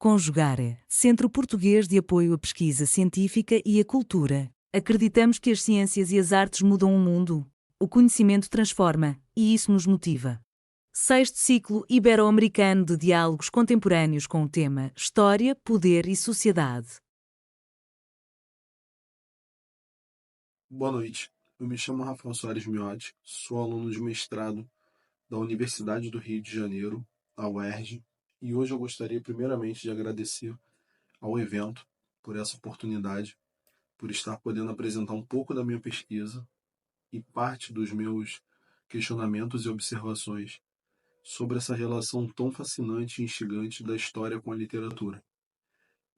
Conjugare, Centro Português de Apoio à Pesquisa Científica e à Cultura. Acreditamos que as ciências e as artes mudam o mundo. O conhecimento transforma, e isso nos motiva. Sexto ciclo ibero-americano de diálogos contemporâneos com o tema História, Poder e Sociedade. Boa noite, eu me chamo Rafael Soares Miotti, sou aluno de mestrado da Universidade do Rio de Janeiro, a UERJ, e hoje eu gostaria primeiramente de agradecer ao evento por essa oportunidade, por estar podendo apresentar um pouco da minha pesquisa e parte dos meus questionamentos e observações sobre essa relação tão fascinante e instigante da história com a literatura.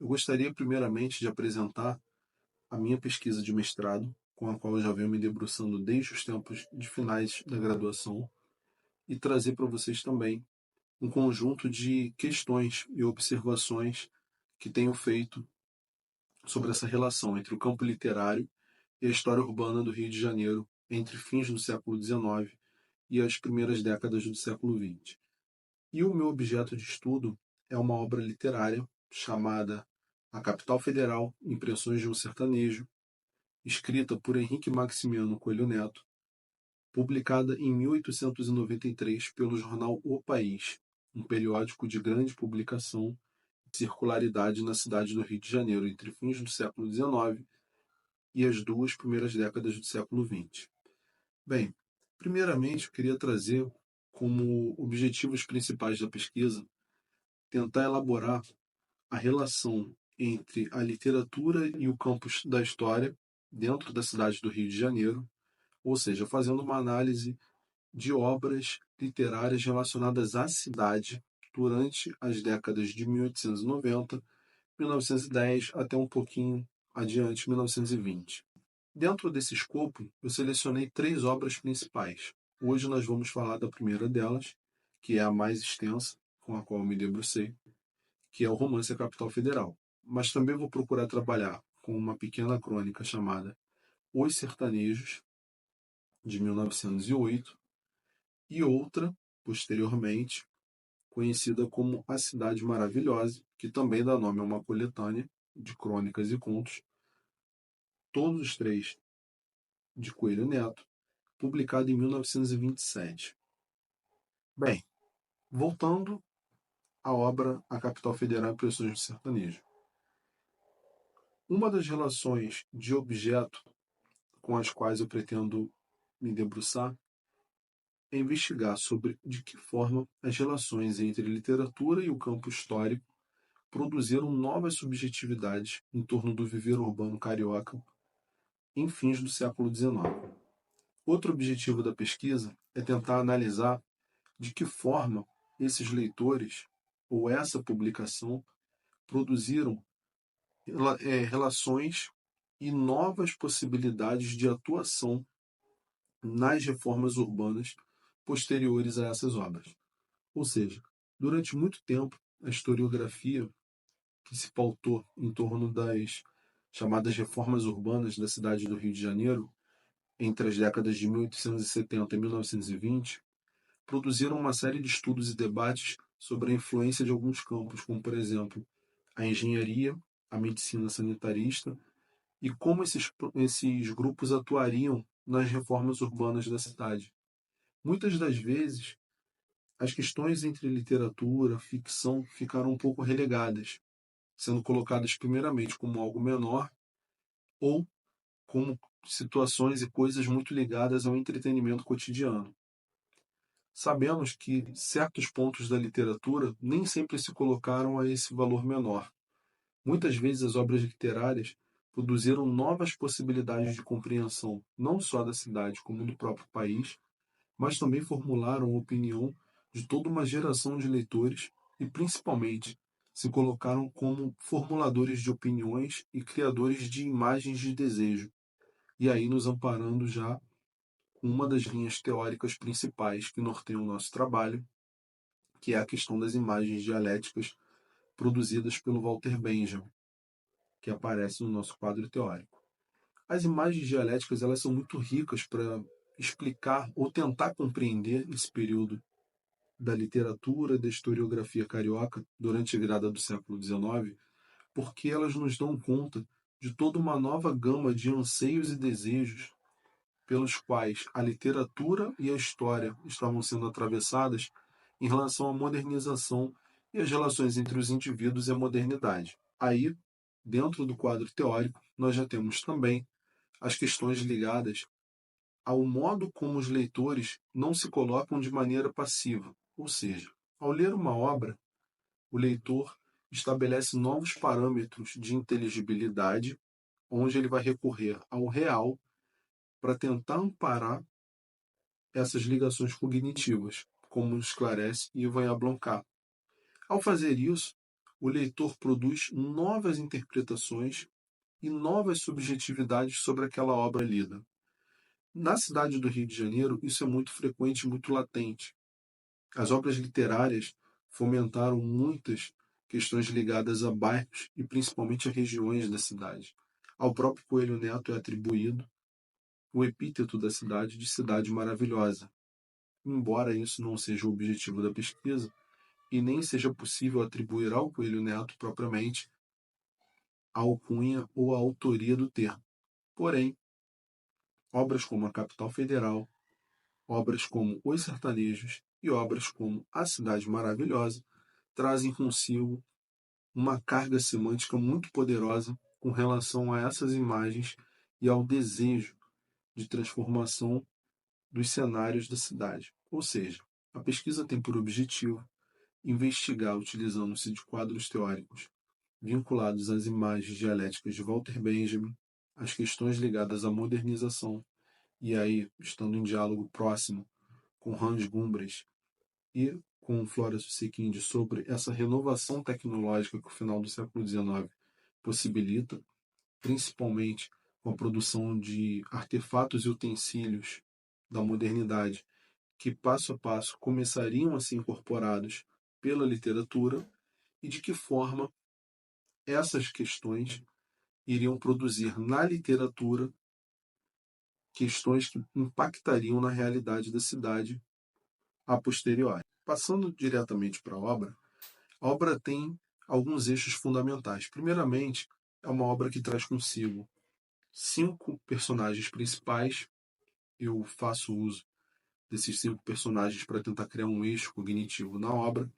Eu gostaria primeiramente de apresentar a minha pesquisa de mestrado, com a qual eu já venho me debruçando desde os tempos de finais da graduação, e trazer para vocês também um conjunto de questões e observações que tenho feito sobre essa relação entre o campo literário e a história urbana do Rio de Janeiro entre fins do século XIX e as primeiras décadas do século XX. E o meu objeto de estudo é uma obra literária chamada A Capital Federal, Impressões de um Sertanejo, escrita por Henrique Maximiano Coelho Neto, publicada em 1893 pelo jornal O País, um periódico de grande publicação e circularidade na cidade do Rio de Janeiro entre fins do século XIX e as duas primeiras décadas do século XX. Bem, primeiramente eu queria trazer como objetivos principais da pesquisa tentar elaborar a relação entre a literatura e o campus da história dentro da cidade do Rio de Janeiro, ou seja, fazendo uma análise de obras literárias relacionadas à cidade durante as décadas de 1890, 1910 até um pouquinho adiante, 1920. Dentro desse escopo, eu selecionei três obras principais. Hoje nós vamos falar da primeira delas, que é a mais extensa, com a qual eu me debrucei, que é o romance A Capital Federal. Mas também vou procurar trabalhar com uma pequena crônica chamada Os Sertanejos, de 1908, e outra, posteriormente, conhecida como A Cidade Maravilhosa, que também dá nome a uma coletânea de crônicas e contos, todos os três de Coelho Neto, publicado em 1927. Bem, voltando à obra A Capital Federal e Impressões do Sertanejo. Uma das relações de objeto com as quais eu pretendo me debruçar é investigar sobre de que forma as relações entre literatura e o campo histórico produziram novas subjetividades em torno do viver urbano carioca em fins do século XIX. Outro objetivo da pesquisa é tentar analisar de que forma esses leitores ou essa publicação produziram relações e novas possibilidades de atuação nas reformas urbanas posteriores a essas obras. Ou seja, durante muito tempo, a historiografia que se pautou em torno das chamadas reformas urbanas da cidade do Rio de Janeiro, entre as décadas de 1870 e 1920, produziram uma série de estudos e debates sobre a influência de alguns campos, como, por exemplo, a engenharia, a medicina sanitarista e como esses grupos atuariam nas reformas urbanas da cidade. Muitas das vezes, as questões entre literatura, ficção ficaram um pouco relegadas, sendo colocadas primeiramente como algo menor ou como situações e coisas muito ligadas ao entretenimento cotidiano. Sabemos que certos pontos da literatura nem sempre se colocaram a esse valor menor. Muitas vezes as obras literárias produziram novas possibilidades de compreensão, não só da cidade como do próprio país, mas também formularam a opinião de toda uma geração de leitores e, principalmente, se colocaram como formuladores de opiniões e criadores de imagens de desejo, e aí nos amparando já com uma das linhas teóricas principais que norteiam o nosso trabalho, que é a questão das imagens dialéticas produzidas pelo Walter Benjamin, que aparece no nosso quadro teórico. As imagens dialéticas elas são muito ricas para explicar ou tentar compreender esse período da literatura e da historiografia carioca durante a virada do século XIX, porque elas nos dão conta de toda uma nova gama de anseios e desejos pelos quais a literatura e a história estavam sendo atravessadas em relação à modernização e as relações entre os indivíduos e a modernidade. Aí, dentro do quadro teórico, nós já temos também as questões ligadas ao modo como os leitores não se colocam de maneira passiva, ou seja, ao ler uma obra, o leitor estabelece novos parâmetros de inteligibilidade, onde ele vai recorrer ao real para tentar amparar essas ligações cognitivas, como esclarece Ivan Jablonka. Ao fazer isso, o leitor produz novas interpretações e novas subjetividades sobre aquela obra lida. Na cidade do Rio de Janeiro, isso é muito frequente e muito latente. As obras literárias fomentaram muitas questões ligadas a bairros e principalmente a regiões da cidade. Ao próprio Coelho Neto é atribuído o epíteto da cidade de cidade maravilhosa. Embora isso não seja o objetivo da pesquisa, e nem seja possível atribuir ao Coelho Neto propriamente a alcunha ou a autoria do termo. Porém, obras como a Capital Federal, obras como Os Sertanejos e obras como A Cidade Maravilhosa trazem consigo uma carga semântica muito poderosa com relação a essas imagens e ao desejo de transformação dos cenários da cidade. Ou seja, a pesquisa tem por objetivo investigar, utilizando-se de quadros teóricos vinculados às imagens dialéticas de Walter Benjamin, as questões ligadas à modernização, e aí estando em diálogo próximo com Hans Gumbres e com Flora Susequinde sobre essa renovação tecnológica que o final do século XIX possibilita, principalmente com a produção de artefatos e utensílios da modernidade, que passo a passo começariam a ser incorporados pela literatura e de que forma essas questões iriam produzir na literatura questões que impactariam na realidade da cidade a posteriori. Passando diretamente para a obra tem alguns eixos fundamentais. Primeiramente, é uma obra que traz consigo 5 personagens principais. Eu faço uso desses 5 personagens para tentar criar um eixo cognitivo na obra.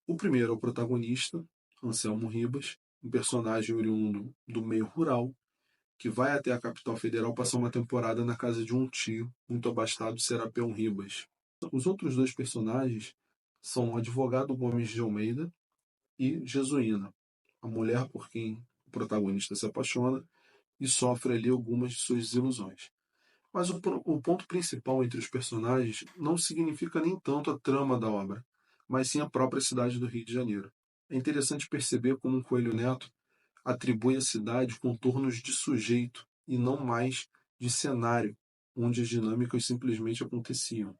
O primeiro é o protagonista, Anselmo Ribas, um personagem oriundo do meio rural, que vai até a capital federal passar uma temporada na casa de um tio, muito abastado, Serapeu Ribas. Os outros 2 personagens são o advogado Gomes de Almeida e Jesuína, a mulher por quem o protagonista se apaixona e sofre ali algumas de suas desilusões. Mas o ponto principal entre os personagens não significa nem tanto a trama da obra, mas sim a própria cidade do Rio de Janeiro. É interessante perceber como o Coelho Neto atribui à cidade contornos de sujeito e não mais de cenário, onde as dinâmicas simplesmente aconteciam.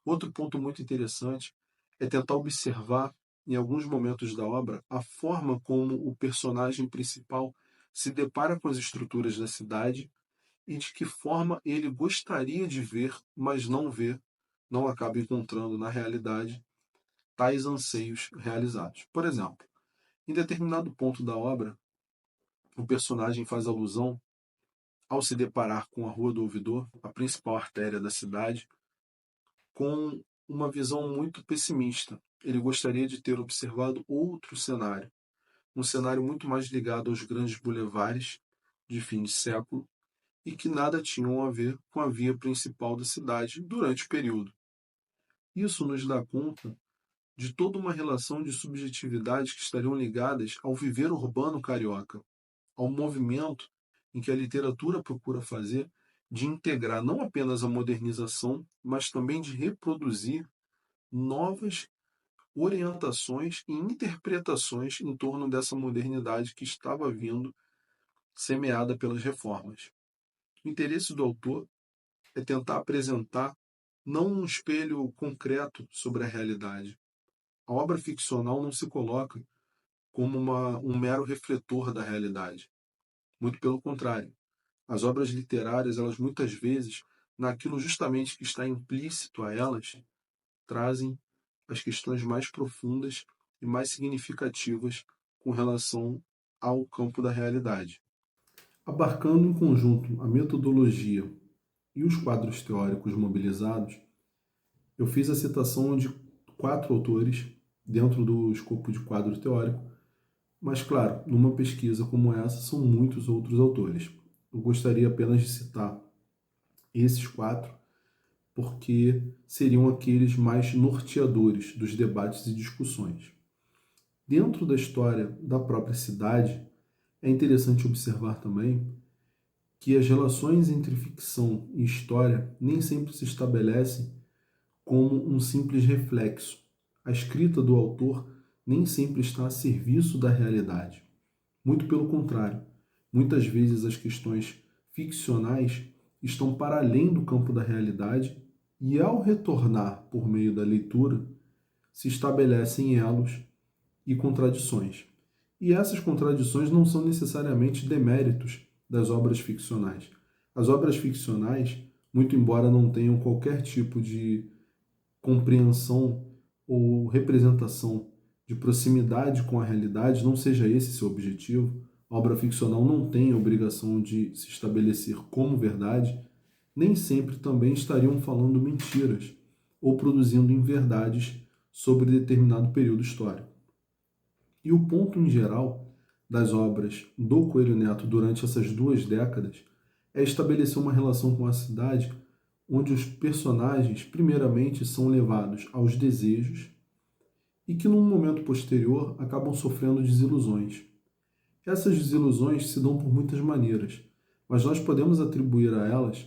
Outro ponto muito interessante é tentar observar, em alguns momentos da obra, a forma como o personagem principal se depara com as estruturas da cidade e de que forma ele gostaria de ver, mas não vê, não acaba encontrando na realidade tais anseios realizados. Por exemplo, em determinado ponto da obra, o personagem faz alusão ao se deparar com a Rua do Ouvidor, a principal artéria da cidade, com uma visão muito pessimista. Ele gostaria de ter observado outro cenário, um cenário muito mais ligado aos grandes bulevares de fim de século e que nada tinham a ver com a via principal da cidade durante o período. Isso nos dá conta de toda uma relação de subjetividades que estariam ligadas ao viver urbano carioca, ao movimento em que a literatura procura fazer de integrar não apenas a modernização, mas também de reproduzir novas orientações e interpretações em torno dessa modernidade que estava vindo semeada pelas reformas. O interesse do autor é tentar apresentar não um espelho concreto sobre a realidade. A obra ficcional não se coloca como um mero refletor da realidade. Muito pelo contrário. As obras literárias, elas muitas vezes, naquilo justamente que está implícito a elas, trazem as questões mais profundas e mais significativas com relação ao campo da realidade. Abarcando em conjunto a metodologia e os quadros teóricos mobilizados, eu fiz a citação de 4 autores dentro do escopo de quadro teórico, mas, claro, numa pesquisa como essa, são muitos outros autores. Eu gostaria apenas de citar esses 4, porque seriam aqueles mais norteadores dos debates e discussões. Dentro da história da própria cidade, é interessante observar também que as relações entre ficção e história nem sempre se estabelecem como um simples reflexo. A escrita do autor nem sempre está a serviço da realidade. Muito pelo contrário, muitas vezes as questões ficcionais estão para além do campo da realidade e, ao retornar por meio da leitura, se estabelecem elos e contradições. E essas contradições não são necessariamente deméritos das obras ficcionais. As obras ficcionais, muito embora não tenham qualquer tipo de compreensão ou representação de proximidade com a realidade, não seja esse seu objetivo, a obra ficcional não tem a obrigação de se estabelecer como verdade, nem sempre também estariam falando mentiras ou produzindo inverdades sobre determinado período histórico. E o ponto em geral das obras do Coelho Neto durante essas 2 décadas é estabelecer uma relação com a cidade onde os personagens, primeiramente, são levados aos desejos e que, num momento posterior, acabam sofrendo desilusões. Essas desilusões se dão por muitas maneiras, mas nós podemos atribuir a elas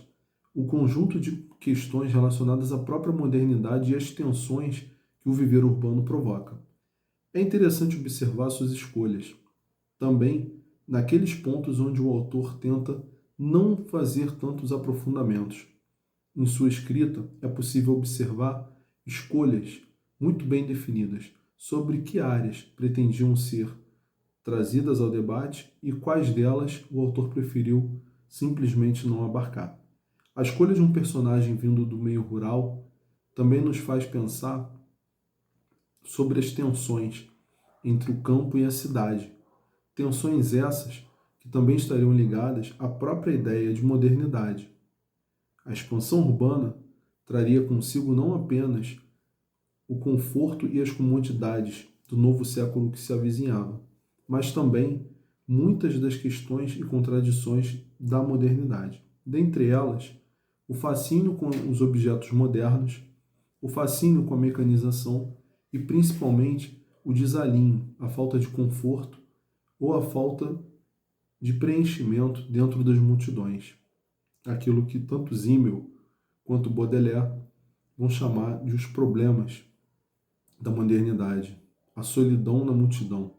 o conjunto de questões relacionadas à própria modernidade e às tensões que o viver urbano provoca. É interessante observar suas escolhas, também naqueles pontos onde o autor tenta não fazer tantos aprofundamentos. Em sua escrita, é possível observar escolhas muito bem definidas sobre que áreas pretendiam ser trazidas ao debate e quais delas o autor preferiu simplesmente não abarcar. A escolha de um personagem vindo do meio rural também nos faz pensar sobre as tensões entre o campo e a cidade. Tensões essas que também estariam ligadas à própria ideia de modernidade. A expansão urbana traria consigo não apenas o conforto e as comodidades do novo século que se avizinhava, mas também muitas das questões e contradições da modernidade. Dentre elas, o fascínio com os objetos modernos, o fascínio com a mecanização e, principalmente, o desalinho, a falta de conforto ou a falta de preenchimento dentro das multidões. Aquilo que tanto Simmel quanto Baudelaire vão chamar de os problemas da modernidade, a solidão na multidão.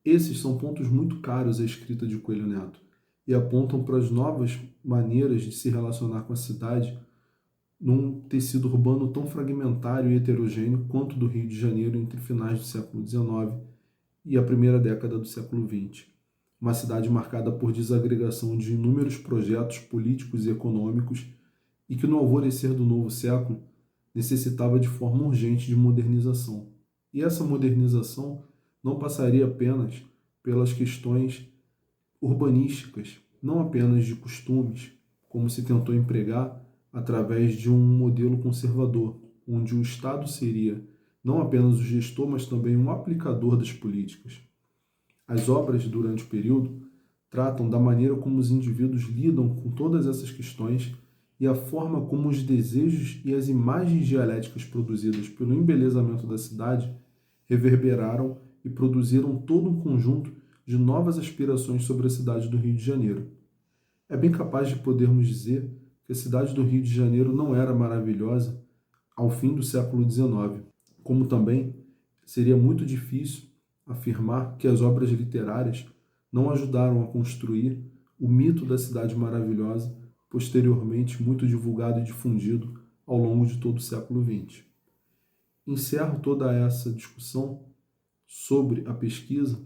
Esses são pontos muito caros à escrita de Coelho Neto e apontam para as novas maneiras de se relacionar com a cidade num tecido urbano tão fragmentário e heterogêneo quanto do Rio de Janeiro entre finais do século XIX e a primeira década do século XX. Uma cidade marcada por desagregação de inúmeros projetos políticos e econômicos e que, no alvorecer do novo século, necessitava de forma urgente de modernização. E essa modernização não passaria apenas pelas questões urbanísticas, não apenas de costumes, como se tentou empregar através de um modelo conservador, onde o Estado seria não apenas o gestor, mas também um aplicador das políticas. As obras, durante o período, tratam da maneira como os indivíduos lidam com todas essas questões e a forma como os desejos e as imagens dialéticas produzidas pelo embelezamento da cidade reverberaram e produziram todo um conjunto de novas aspirações sobre a cidade do Rio de Janeiro. É bem capaz de podermos dizer que a cidade do Rio de Janeiro não era maravilhosa ao fim do século XIX, como também seria muito difícil afirmar que as obras literárias não ajudaram a construir o mito da cidade maravilhosa, posteriormente muito divulgado e difundido ao longo de todo o século XX. Encerro toda essa discussão sobre a pesquisa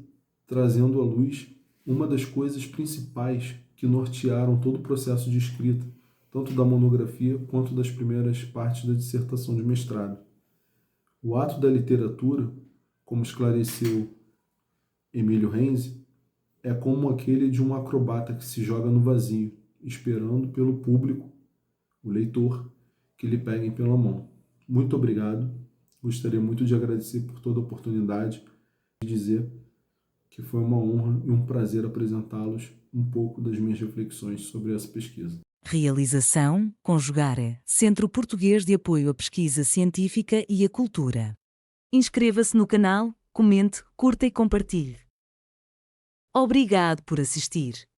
trazendo à luz uma das coisas principais que nortearam todo o processo de escrita, tanto da monografia quanto das primeiras partes da dissertação de mestrado. O ato da literatura, como esclareceu Emílio Renzi, é como aquele de um acrobata que se joga no vazio, esperando pelo público, o leitor, que lhe peguem pela mão. Muito obrigado. Gostaria muito de agradecer por toda a oportunidade de dizer que foi uma honra e um prazer apresentá-los um pouco das minhas reflexões sobre essa pesquisa. Realização, Conjugare, Centro Português de Apoio à Pesquisa Científica e à Cultura. Inscreva-se no canal, comente, curta e compartilhe. Obrigado por assistir.